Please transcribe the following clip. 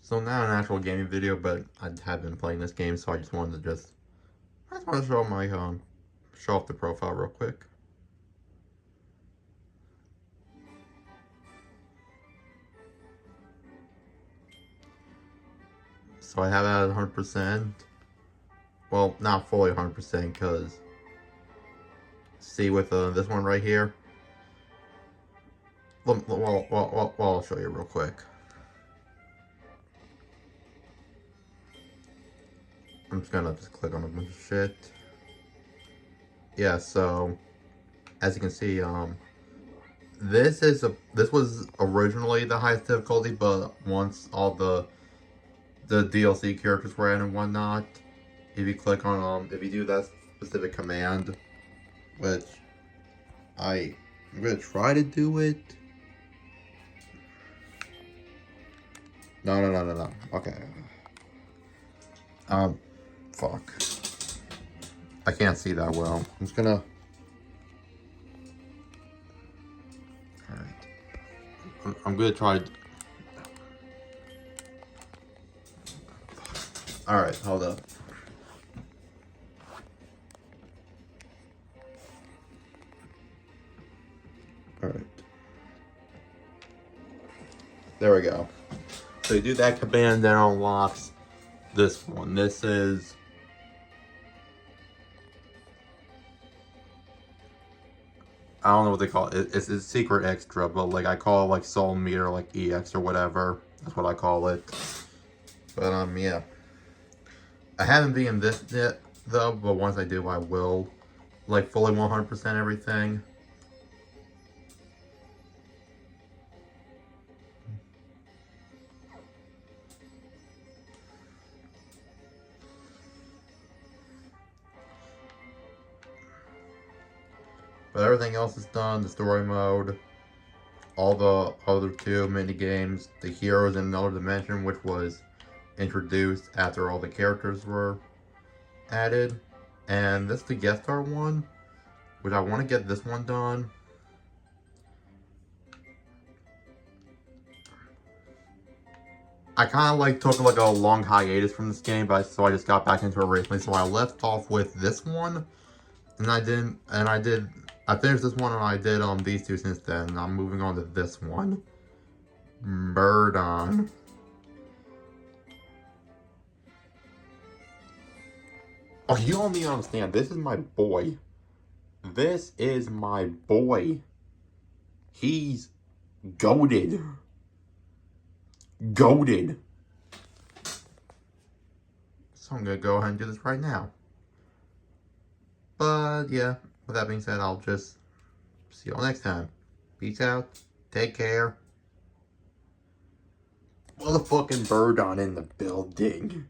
So not an actual gaming video, but I have been playing this game, so I just wanted to show my show off the profile real quick. So I have it at 100%. Well, not fully 100%, because see with this one right here. Well, I'll show you real quick. I'm just gonna click on a bunch of shit. Yeah, so as you can see, this was originally the highest difficulty, but once all the DLC characters were added and whatnot, if you click on if you do that specific command, which I'm gonna try to do it. No. Okay. Fuck. I can't see that well. I'm just gonna. Alright. I'm gonna try. Alright, hold up. Alright. There we go. So you do that command, then it unlocks this one. This is I don't know what they call it. It's a secret extra, but like I call it like soul meter, like EX or whatever. That's what I call it. But yeah. I haven't been this yet though, but once I do, I will like fully 100% everything. But everything else is done. The story mode, all the other two mini games, the heroes in another dimension, which was introduced after all the characters were added, and this is the guest star one, which I want to get this one done. I kind of like took like a long hiatus from this game, but so I just got back into it recently. So I left off with this one, and I finished this one and I did these two since then. I'm moving on to this one. Birdon. Oh, you don't even understand. This is my boy. This is my boy. He's goated. Goated. So I'm gonna go ahead and do this right now. But yeah, with that being said, I'll just see you all next time. Peace out. Take care. Motherfucking Birdon in the building.